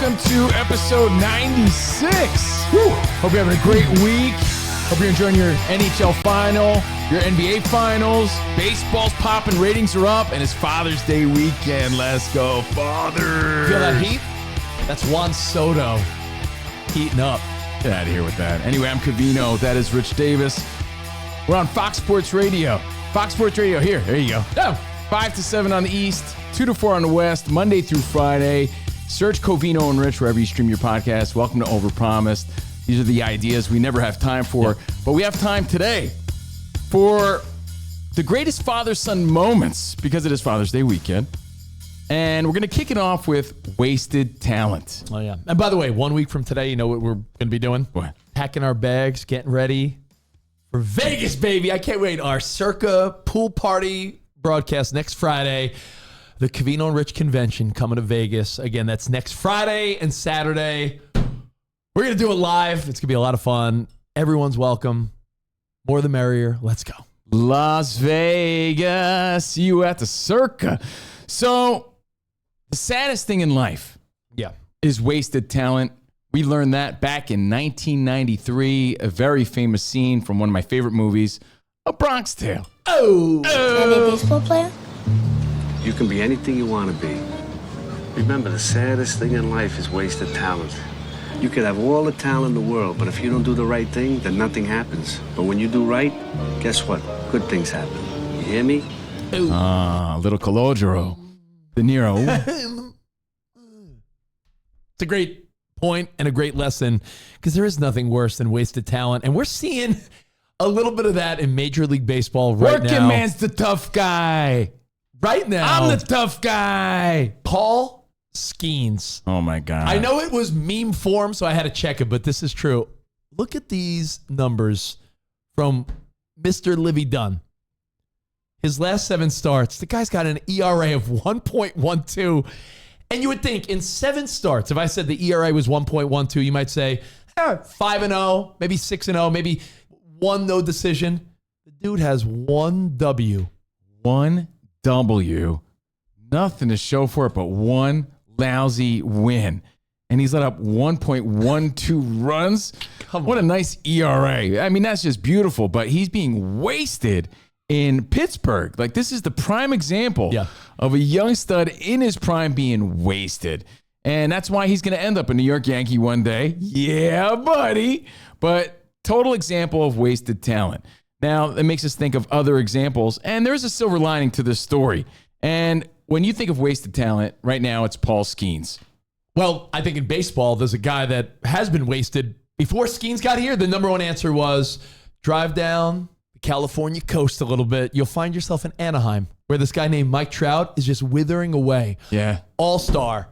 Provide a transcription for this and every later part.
welcome to episode 96. Woo. Hope you're having a great week. Hope you're enjoying your NHL final, your NBA finals. Baseball's popping, ratings are up, and it's Father's Day weekend. Let's go, Father. Feel that heat? That's Juan Soto heating up. Get out of here with that. Anyway, I'm Covino. That is Rich Davis. We're on Fox Sports Radio. Fox Sports Radio here. There you go. Oh, 5 to 7 on the East, 2 to 4 on the West, Monday through Friday. Search Covino and Rich wherever you stream your podcast. Welcome to Overpromised. These are the ideas we never have time for, but we have time today for the greatest father-son moments because it is Father's Day weekend. And we're going to kick it off with wasted talent. Oh, yeah. And by the way, 1 week from today, you know what we're going to be doing? What? Packing our bags, getting ready for Vegas, baby. I can't wait. Our Circa pool party broadcast next Friday. The Covino and Rich convention coming to Vegas. Again, that's next Friday and Saturday. We're going to do it live. It's going to be a lot of fun. Everyone's welcome. More the merrier. Let's go. Las Vegas. See you at the Circa. So, the saddest thing in life is wasted talent. We learned that back in 1993, a very famous scene from one of my favorite movies, A Bronx Tale. Can I be a baseball player? You can be anything you want to be. Remember, the saddest thing in life is wasted talent. You could have all the talent in the world, but if you don't do the right thing, then nothing happens. But when you do right, guess what? Good things happen. You hear me? Little Calogero. De Niro. It's a great point and a great lesson because there is nothing worse than wasted talent. And we're seeing a little bit of that in Major League Baseball right now. Working man's the tough guy. Right now. I'm the tough guy. Paul Skenes. Oh, my God. I know it was meme form, so I had to check it, but this is true. Look at these numbers from Mr. Livy Dunn. His last 7 starts, the guy's got an ERA of 1.12. And you would think in 7 starts, if I said the ERA was 1.12, you might say 5-0, maybe 6-0, maybe 1 no decision. The dude has 1 W. 1 W. Nothing to show for it but 1 lousy win. And he's let up 1.12 runs. What a nice ERA. I mean, that's just beautiful, but he's being wasted in Pittsburgh. Like, this is the prime example of a young stud in his prime being wasted. And that's why he's going to end up a New York Yankee one day. Yeah, buddy. But total example of wasted talent. Now, it makes us think of other examples, and there's a silver lining to this story. And when you think of wasted talent, right now it's Paul Skenes. Well, I think in baseball, there's a guy that has been wasted. Before Skenes got here, the number one answer was drive down the California coast a little bit. You'll find yourself in Anaheim, where this guy named Mike Trout is just withering away. Yeah. All-star,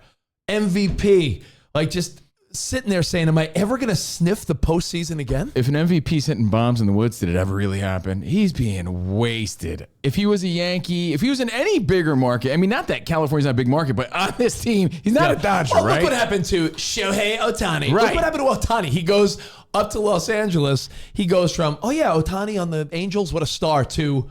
MVP, like just sitting there saying, am I ever going to sniff the postseason again? If an MVP's hitting bombs in the woods, did it ever really happen? He's being wasted. If he was a Yankee, if he was in any bigger market, I mean, not that California's not a big market, but on this team, he's not a Dodger, right? Look what happened to Shohei Ohtani. Right. Look what happened to Ohtani. He goes up to Los Angeles. He goes from, Ohtani on the Angels, what a star, to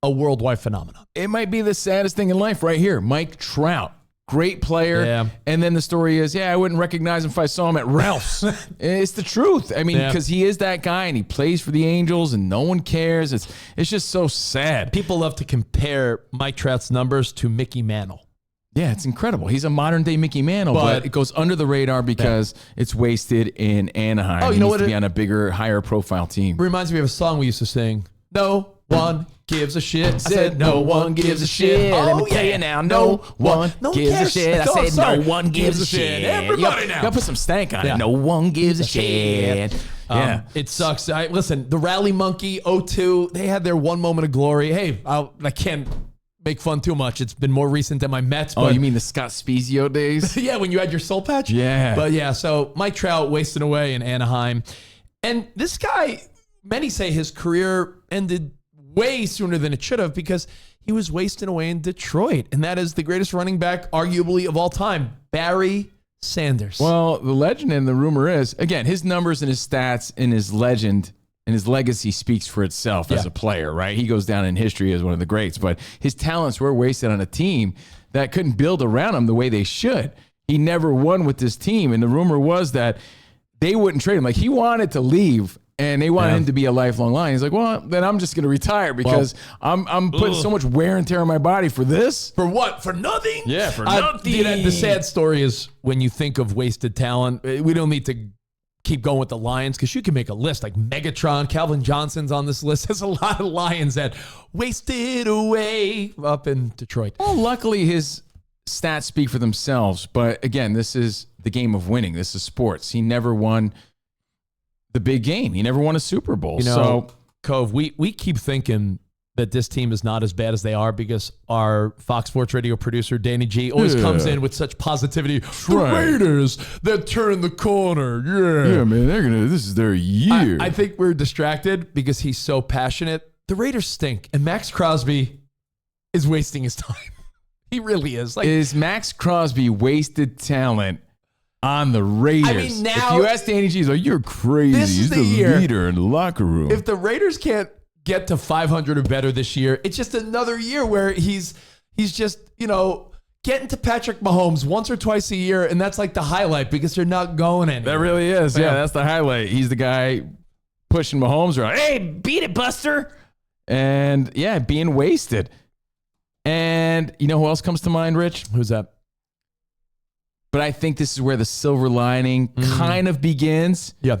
a worldwide phenomenon. It might be the saddest thing in life right here. Mike Trout. Great player. Yeah. And then the story is, I wouldn't recognize him if I saw him at Ralph's. It's the truth. I mean, because he is that guy and he plays for the Angels and no one cares. It's just so sad. People love to compare Mike Trout's numbers to Mickey Mantle. Yeah, it's incredible. He's a modern day Mickey Mantle, but it goes under the radar because it's wasted in Anaheim. Oh, you he know needs what? To be on a bigger, higher profile team. Reminds me of a song we used to sing. No one gives a shit. I said no one gives a shit. Let me tell you now, no one gives a shit. I said no one gives a shit. Everybody now. You gotta put some stank on it. No one gives a shit. It sucks. Listen, the Rally Monkey 02, they had their one moment of glory. Hey, I can't make fun too much. It's been more recent than my Mets. But you mean the Scott Spezio days? Yeah, when you had your soul patch? Yeah. But so Mike Trout wasting away in Anaheim. And this guy, many say his career ended way sooner than it should have because he was wasting away in Detroit. And that is the greatest running back, arguably, of all time, Barry Sanders. Well, the legend and the rumor is, again, his numbers and his stats and his legend and his legacy speaks for itself as a player, right? He goes down in history as one of the greats, but his talents were wasted on a team that couldn't build around him the way they should. he never won with this team. And the rumor was that they wouldn't trade him. Like, he wanted to leave, and they wanted him to be a lifelong Lion. He's like, well, then I'm just going to retire because I'm putting so much wear and tear on my body for this. For what? For nothing? Yeah, for nothing. The sad story is when you think of wasted talent, we don't need to keep going with the Lions because you can make a list like Megatron, Calvin Johnson's on this list. There's a lot of Lions that wasted away up in Detroit. Well, luckily his stats speak for themselves. But again, this is the game of winning. This is sports. He never won the big game. He never won a Super Bowl. You know, so, Cove, we keep thinking that this team is not as bad as they are because our Fox Sports Radio producer, Danny G, always comes in with such positivity. The Raiders, they're turning the corner. Yeah, man, this is their year. I think we're distracted because he's so passionate. The Raiders stink, and Max Crosby is wasting his time. He really is. Like, is Max Crosby wasted talent on the Raiders? I mean, now, if you ask Danny G, he's like, you're crazy. This is He's the the year. leader in the locker room. If the Raiders can't get to 500 or better this year, it's just another year where he's just, getting to Patrick Mahomes once or twice a year, and that's like the highlight because they're not going anywhere. That really is. Yeah, that's the highlight. He's the guy pushing Mahomes around. Hey, beat it, Buster. And yeah, being wasted. And you know who else comes to mind, Rich? Who's that? But I think this is where the silver lining kind of begins. Yeah.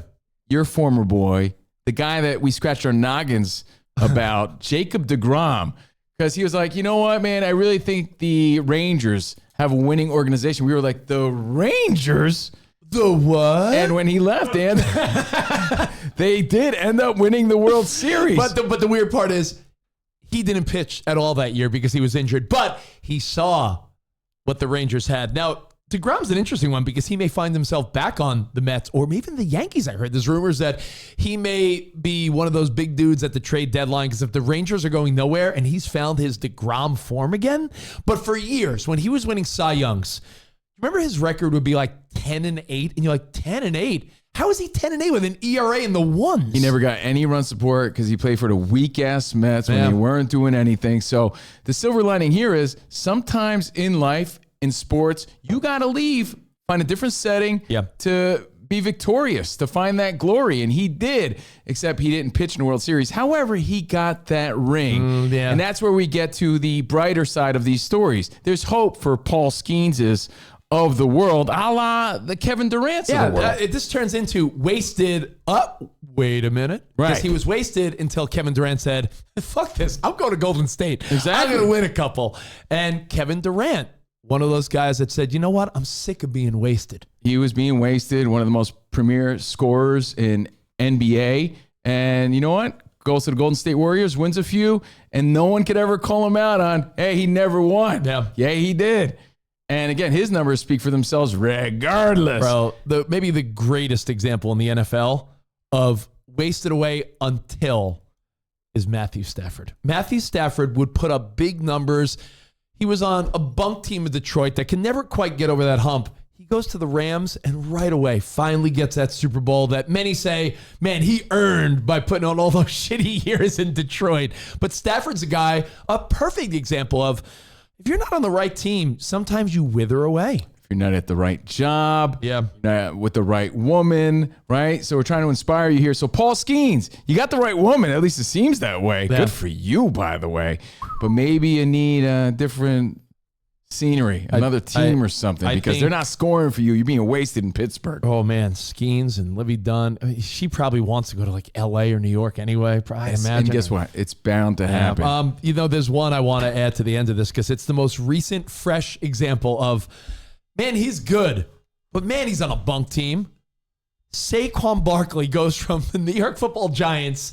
Your former boy, the guy that we scratched our noggins about, Jacob deGrom, because he was like, you know what, man, I really think the Rangers have a winning organization. We were like, the Rangers? The what? And when he left, Dan, they did end up winning the World Series. But the weird part is he didn't pitch at all that year because he was injured, but he saw what the Rangers had. Now, DeGrom's an interesting one because he may find himself back on the Mets or even the Yankees. I heard there's rumors that he may be one of those big dudes at the trade deadline because if the Rangers are going nowhere and he's found his DeGrom form again. But for years, when he was winning Cy Youngs, remember his record would be like 10-8, and you're like, 10-8? How is he 10-8 with an ERA in the ones? He never got any run support because he played for the weak-ass Mets when they weren't doing anything. So the silver lining here is sometimes in life, in sports, you got to leave, find a different setting to be victorious, to find that glory. And he did, except he didn't pitch in the World Series. However, he got that ring. And that's where we get to the brighter side of these stories. There's hope for Paul Skenes of the world, a la the Kevin Durant's of the world. This turns into wasted up. Wait a minute. Right. Because he was wasted until Kevin Durant said, fuck this, I'm going to Golden State. Exactly. I'm going to win a couple. And Kevin Durant, one of those guys that said, you know what? I'm sick of being wasted. He was being wasted, one of the most premier scorers in NBA. And you know what? Goes to the Golden State Warriors, wins a few, and no one could ever call him out on, hey, he never won. Yeah, he did. And again, his numbers speak for themselves regardless. Bro, maybe the greatest example in the NFL of wasted away until is Matthew Stafford. Matthew Stafford would put up big numbers. He was on a bunk team of Detroit that can never quite get over that hump. He goes to the Rams and right away finally gets that Super Bowl that many say, man, he earned by putting on all those shitty years in Detroit. But Stafford's a guy, a perfect example of if you're not on the right team, sometimes you wither away. If you're not at the right job, not with the right woman, right? So we're trying to inspire you here. So Paul Skenes, you got the right woman. At least it seems that way. Good for you, by the way. But maybe you need a different scenery, another team or something, because they're not scoring for you. You're being wasted in Pittsburgh. Oh, man. Skenes and Livy Dunn. I mean, she probably wants to go to like L.A. or New York anyway. I imagine. And guess what? It's bound to happen. There's one I want to add to the end of this because it's the most recent, fresh example of, man, he's good, but man, he's on a bunk team. Saquon Barkley goes from the New York Football Giants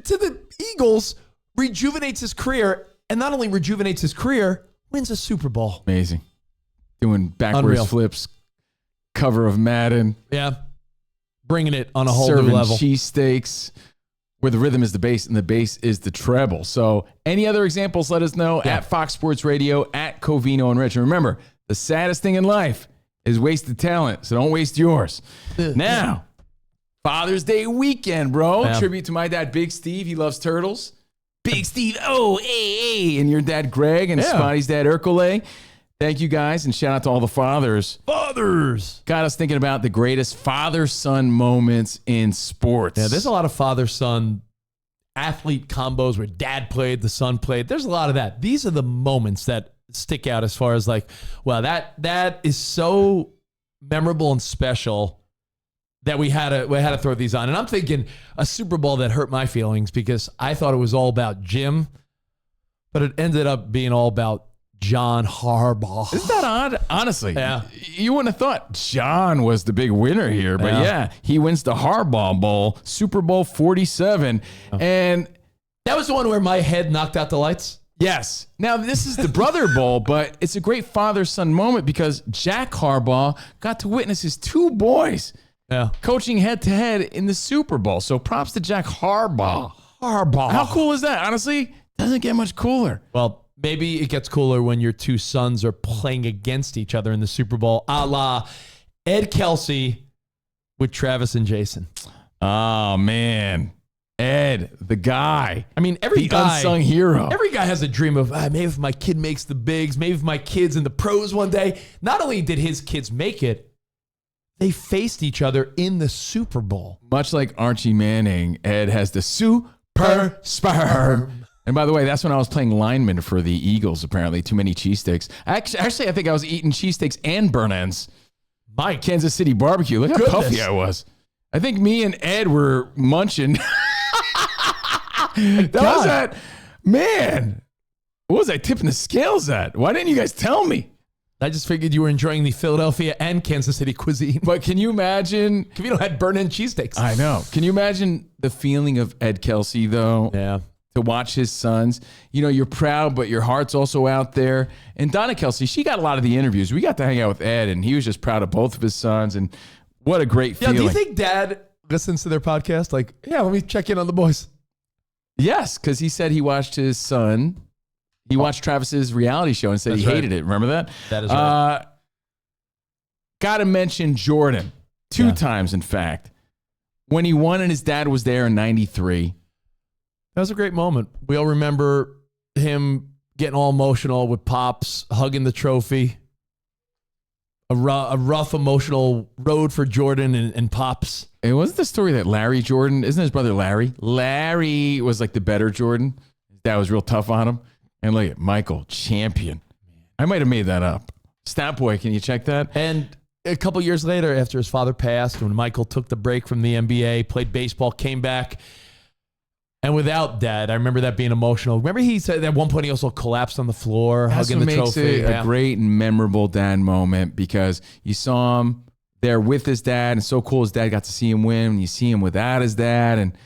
to the Eagles, rejuvenates his career, and not only rejuvenates his career, wins a Super Bowl. Amazing. Doing backwards flips, cover of Madden. Yeah. Bringing it on a whole new level. Cheesesteaks, where the rhythm is the bass and the bass is the treble. So any other examples, let us know at Fox Sports Radio, at Covino and Rich. And remember, the saddest thing in life is wasted talent, so don't waste yours. Now, Father's Day weekend, bro. Yeah. Tribute to my dad, Big Steve. He loves turtles. Big Steve, and your dad, Greg, and Spotty's dad, Urkele. Thank you guys, and shout out to all the fathers. Fathers Got us thinking about the greatest father-son moments in sports. Yeah, there's a lot of father-son athlete combos where dad played, the son played. There's a lot of that. These are the moments that stick out as far as like, wow, that is so memorable and special that we had to throw these on. And I'm thinking a Super Bowl that hurt my feelings because I thought it was all about Jim, but it ended up being all about John Harbaugh. Isn't that odd? Honestly, Yeah. You wouldn't have thought John was the big winner here, but yeah, he wins the Harbaugh Bowl, Super Bowl 47. And That was the one where my head knocked out the lights? yes, now this is the Brother Bowl, but it's a great father-son moment because Jack Harbaugh got to witness his two boys coaching head-to-head in the Super Bowl. So props to Jack Harbaugh. How cool is that? Honestly, doesn't get much cooler. Well, maybe it gets cooler when your two sons are playing against each other in the Super Bowl, a la Ed Kelsey with Travis and Jason. Oh, man. Ed, the guy. I mean, every the guy, unsung hero. Every guy has a dream of, maybe if my kid makes the bigs, maybe if my kid's in the pros one day. Not only did his kids make it, they faced each other in the Super Bowl. Much like Archie Manning, Ed has the super sperm. And by the way, that's when I was playing lineman for the Eagles, apparently. Too many cheesesteaks. Actually, I think I was eating cheesesteaks and burn ends. My Kansas City barbecue. Look how puffy I was. I think me and Ed were munching. That was that. Man, what was I tipping the scales at? Why didn't you guys tell me? I just figured you were enjoying the Philadelphia and Kansas City cuisine. But can you imagine? Cavino had burn-in cheesesteaks. I know. Can you imagine the feeling of Ed Kelsey, though? Yeah. To watch his sons. You know, you're proud, but your heart's also out there. And Donna Kelsey, she got a lot of the interviews. We got to hang out with Ed, and he was just proud of both of his sons. And what a great feeling. Do you think Dad listens to their podcast? Like, yeah, let me check in on the boys. Yes, because he said he watched his son. He watched Travis's reality show and said he hated it. Remember that? That is right. Got to mention Jordan. Two times, in fact. When he won and his dad was there in 93. That was a great moment. We all remember him getting all emotional with Pops, hugging the trophy. A rough, emotional road for Jordan and Pops. It wasn't the story that Larry Jordan, isn't his brother Larry? Larry was like the better Jordan. His dad was real tough on him. And look at Michael, champion. I might have made that up. Stat Boy, can you check that? And a couple years later, after his father passed, when Michael took the break from the NBA, played baseball, came back, and without Dad, I remember that being emotional. Remember he said at one point he also collapsed on the floor, hugging the trophy. That's what makes it a great and memorable dad moment because you saw him there with his dad, and so cool his dad got to see him win. And you see him without his dad, and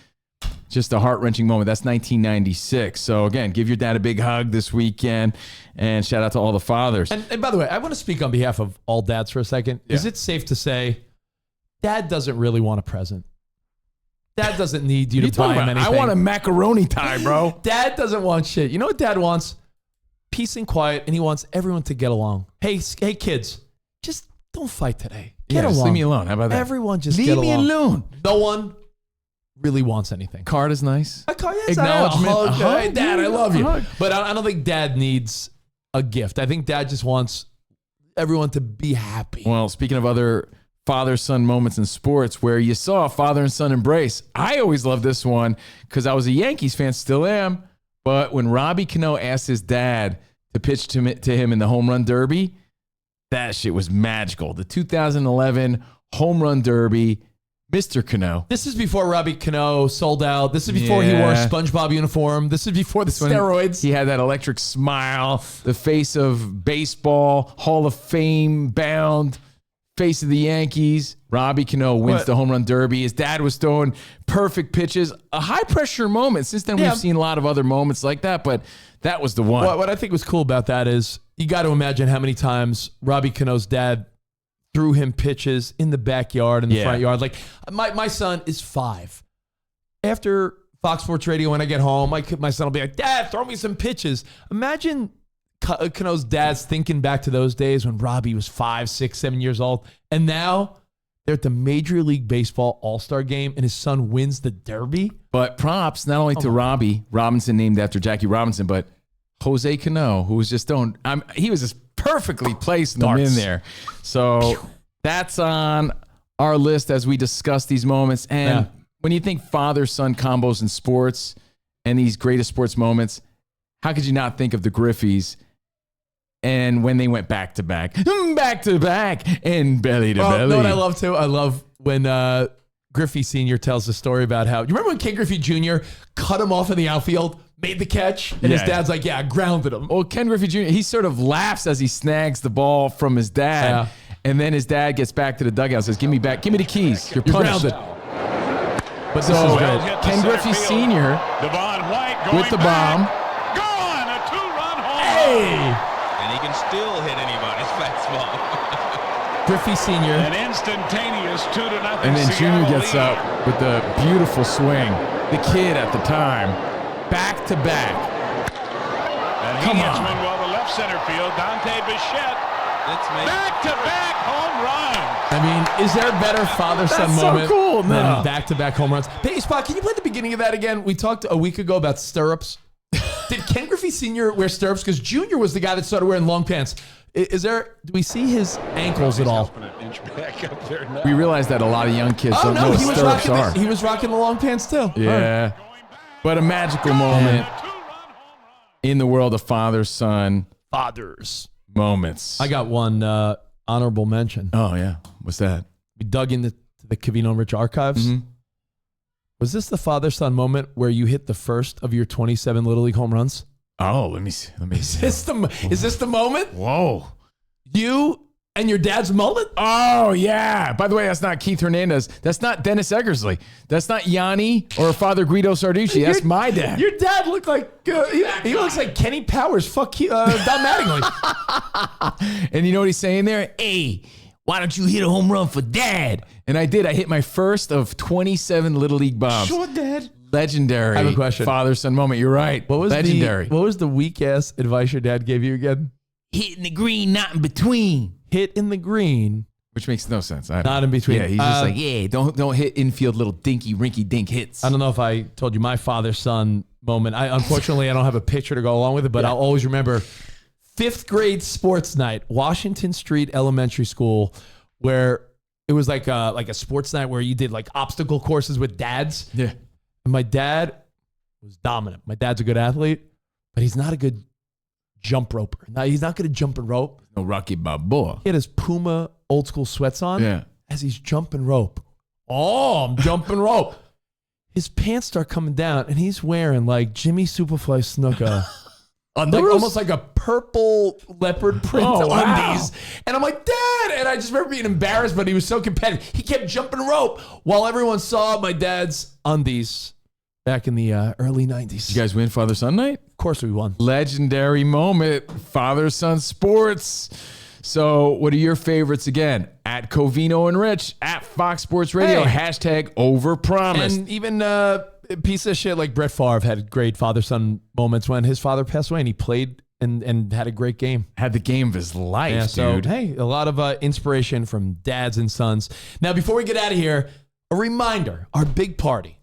just a heart-wrenching moment. That's 1996. So again, give your dad a big hug this weekend, and shout out to all the fathers. And by the way, I want to speak on behalf of all dads for a second. Yeah. Is it safe to say Dad doesn't really want a present? Dad doesn't need you to buy him anything. I want a macaroni tie, bro. Dad doesn't want shit. You know what Dad wants? Peace and quiet, and he wants everyone to get along. Hey kids, just don't fight today. Get along. Just leave me alone. How about that? Everyone just leave get along. Leave me alone. No one really wants anything. Card is nice. A card, yes, acknowledgement. Hey, Dad, I love you. But I don't think Dad needs a gift. I think Dad just wants everyone to be happy. Well, speaking of other father-son moments in sports where you saw father and son embrace, I always loved this one because I was a Yankees fan, still am. But when Robbie Cano asked his dad to pitch to him in the home run derby, that shit was magical. The 2011 home run derby, Mr. Cano. This is before Robbie Cano sold out. This is before he wore a SpongeBob uniform. This is before the steroids. He had that electric smile, the face of baseball, Hall of Fame bound face of the Yankees. Robbie Cano wins the home run derby. His dad was throwing perfect pitches. A high-pressure moment. Since then, we've seen a lot of other moments like that, but that was the one. What I think was cool about that is you got to imagine how many times Robbie Cano's dad threw him pitches in the backyard, in the front yard. Like, my son is 5. After Fox Sports Radio, when I get home, my son will be like, Dad, throw me some pitches. Imagine Cano's dad's thinking back to those days when Robbie was 5, 6, 7 years old. And now they're at the Major League Baseball All-Star game and his son wins the Derby. But props not only to Robbie Robinson, named after Jackie Robinson, but Jose Cano, who was just he was just perfectly placing them in Darts. there. So that's on our list as we discuss these moments. And when you think father-son combos in sports and these greatest sports moments, how could you not think of the Griffeys and when they went back-to-back, and belly-to-belly? You know what I love, too? I love when Griffey Sr. tells the story about how... You remember when Ken Griffey Jr. cut him off in the outfield, made the catch, and his dad's like, I grounded him. Well, Ken Griffey Jr., he sort of laughs as he snags the ball from his dad. Yeah. And then his dad gets back to the dugout and says, give me the keys. You're punished. Grounded. But this So is good. Ken Griffey Sr. with the bomb. Gone, a 2-run home Hey! and he can still hit anybody's fastball. Griffey Sr. An instantaneous 2-0. And then Seattle Jr. gets lead. up with the beautiful swing. The kid at the time, back to back. And he Come hits on. one well to left center field. Dante Bichette. Back-to-back home runs. I mean, is there a better father-son That's so moment cool. No. than back-to-back home runs? Hey, Spot, can you play the beginning of that again? We talked a week ago about stirrups. Did Ken Griffey Sr. wear stirrups? Because Jr. was the guy that started wearing long pants. Do we see his ankles at all? We realize that a lot of young kids don't know what he was stirrups are. rocking. He was rocking the long pants too. Yeah. But a magical moment in the world of father-son Fathers. moments. I got one honorable mention. Oh, yeah. What's that? We dug into the Covino and Rich archives. Was this the father-son moment where you hit the first of your 27 Little League home runs? Oh, let me see. Is this the moment? Whoa. You and your dad's mullet? Oh, yeah. By the way, that's not Keith Hernandez. That's not Dennis Eggersley. That's not Yanni or Father Guido Sarducci. That's my dad. Your dad looked like, he looks like Kenny Powers. Don Mattingly. And you know what he's saying there? Hey, why don't you hit a home run for dad? And I did. I hit my first of 27 Little League bombs. Sure, Dad. Legendary. I have a question. Father-son moment. You're right. Legendary. What was the weak-ass advice your dad gave you again? Hit in the green, not in between. Hit in the green. Which makes no sense. Not in between. Yeah, he's just like, yeah, don't hit infield little dinky, rinky-dink hits. I don't know if I told you my father-son moment. Unfortunately, I don't have a picture to go along with it, but I'll always remember 5th grade sports night, Washington Street Elementary School, where it was like a sports night where you did like obstacle courses with dads. Yeah. And my dad was dominant. My dad's a good athlete, but he's not a good jump roper. Now, he's not good at jump and rope. No Rocky Balboa. He had his Puma old school sweats on as he's jumping rope. Oh, I'm jumping rope. His pants start coming down, and he's wearing like Jimmy Superfly Snuka. Almost like a purple leopard print undies. And I'm like, Dad! And I just remember being embarrassed, but he was so competitive. He kept jumping rope while everyone saw my dad's undies back in the early 90s. You guys win Father-Son night? Of course we won. Legendary moment. Father-son sports. So what are your favorites again? At Covino and Rich, at Fox Sports Radio, hashtag Overpromised. And even a piece of shit like Brett Favre had great father-son moments when his father passed away and he played and had a great game. Had the game of his life, dude. Hey, a lot of inspiration from dads and sons. Now, before we get out of here, a reminder, our big party,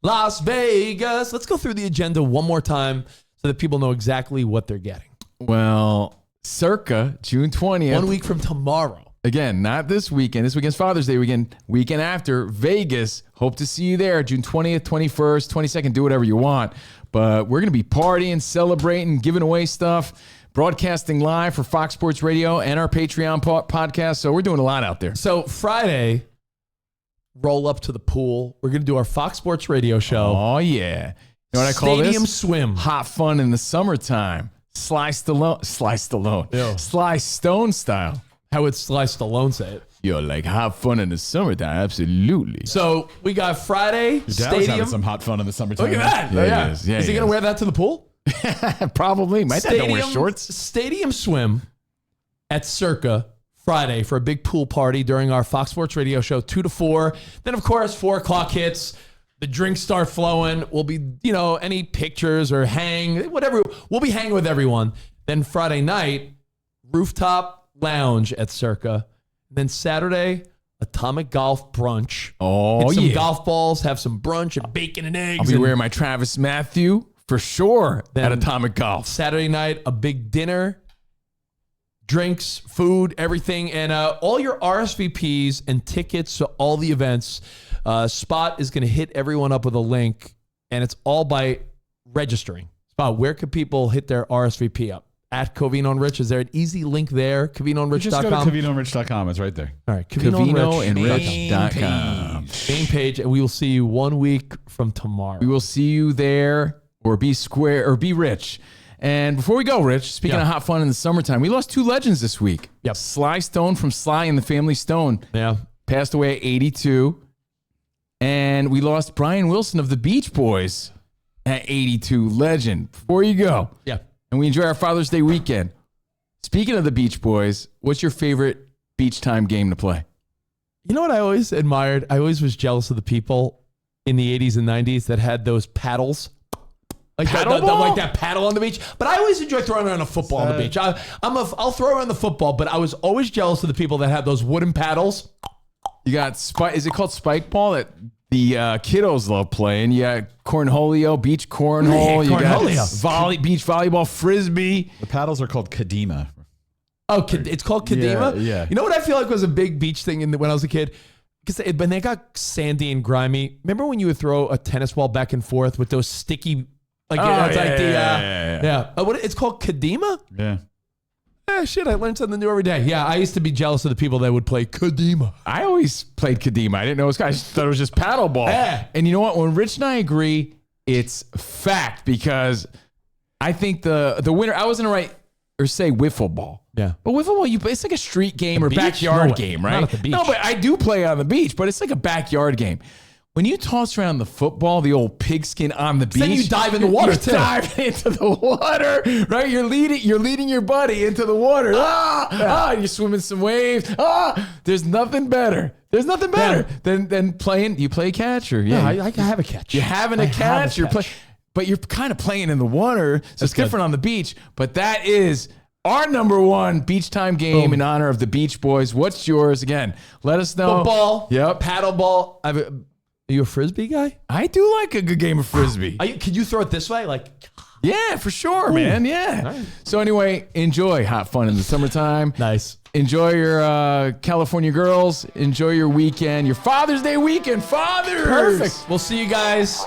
Las Vegas. Let's go through the agenda one more time so that people know exactly what they're getting. Well, circa June 20th. 1 week from tomorrow. Again, not this weekend. This weekend's Father's Day weekend. Weekend after, Vegas. Hope to see you there. June 20th, 21st, 22nd. Do whatever you want. But we're going to be partying, celebrating, giving away stuff, broadcasting live for Fox Sports Radio and our Patreon podcast. So we're doing a lot out there. So Friday, roll up to the pool. We're going to do our Fox Sports Radio show. Oh, yeah. You know what I call this? Stadium swim. Hot fun in the summertime. Sly Stone style. How would Sly Stallone say it? Yo, like hot fun in the summertime. Absolutely. So we got Friday, Your dad was having stadium. some hot fun in the summertime. Look at that. Yeah, he is. Yeah, Is he he going to is. wear that to the pool? Probably. My dad don't wear shorts. Stadium swim at Circa Friday for a big pool party during our Fox Sports Radio show, 2 to 4. Then, of course, 4 o'clock hits. The drinks start flowing. We'll be, any pictures or whatever. We'll be hanging with everyone. Then Friday night, rooftop lounge at Circa. Then Saturday, atomic golf brunch. Oh, Hit some yeah. golf balls, have some brunch and bacon and eggs. I'll be and wearing my Travis Matthew for sure Then- at Atomic Golf. Saturday night, a big dinner. drinks, food, everything, and all your RSVPs and tickets to all the events. Spot is going to hit everyone up with a link, and it's all by registering. Spot, where could people hit their RSVP up? At Covino and Rich, is there an easy link there? CovinoandRich.com? Just go to CovinoandRich.com. It's right there. All right, CovinoandRich.com. Main page, and we will see you 1 week from tomorrow. We will see you there, or be square, or be rich. And before we go, Rich, speaking of hot fun in the summertime, we lost 2 legends this week. Yep. Sly Stone from Sly and the Family Stone passed away at 82. And we lost Brian Wilson of the Beach Boys at 82. Legend. Before you go. Yeah. And we enjoy our Father's Day weekend. Speaking of the Beach Boys, what's your favorite beach time game to play? You know what I always admired? I always was jealous of the people in the 80s and 90s that had those paddles. Like like that paddle on the beach. But I always enjoy throwing around a football on the beach. I'll throw around the football, but I was always jealous of the people that had those wooden paddles. You got is it called spike ball that the kiddos love playing? You got cornholio, beach cornhole. You got beach volleyball, frisbee. The paddles are called Kadima. Oh, it's called Kadima? Yeah. You know what I feel like was a big beach thing when I was a kid? Because when they got sandy and grimy, remember when you would throw a tennis ball back and forth with those sticky... It's called Kadima? Yeah. Shit, I learned something new every day. Yeah, I used to be jealous of the people that would play Kadima. I always played Kadima. I didn't know it was. I just thought it was just paddle ball. Yeah. And you know what? When Rich and I agree, it's fact because I think the winner. I was gonna write or say wiffle ball. Yeah. But wiffle ball, it's like a street game or beach? backyard No way. game, right? Not at the beach. No, but I do play on the beach. But it's like a backyard game. When you toss around the football, the old pigskin on the beach, then you dive in the water too. Dive into the water, right? You're leading your buddy into the water. You're swimming some waves. There's nothing better. There's nothing better than playing. You play catch or I have a catch. You're having a catch. You're playing, but you're kind of playing in the water. So it's different on the beach. But that is our number one beach time game in honor of the Beach Boys. What's yours? Again, let us know. Football. Yep. Paddle ball. Are you a frisbee guy? I do like a good game of frisbee. Can you throw it this way? Yeah, for sure, man. Yeah. Right. So anyway, enjoy hot fun in the summertime. Nice. Enjoy your California girls. Enjoy your weekend, your Father's Day weekend. Fathers. Perfect. We'll see you guys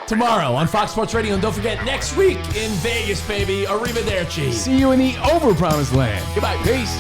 tomorrow on Fox Sports Radio. And don't forget, next week in Vegas, baby. Arrivederci. See you in the Overpromised land. Goodbye. Peace.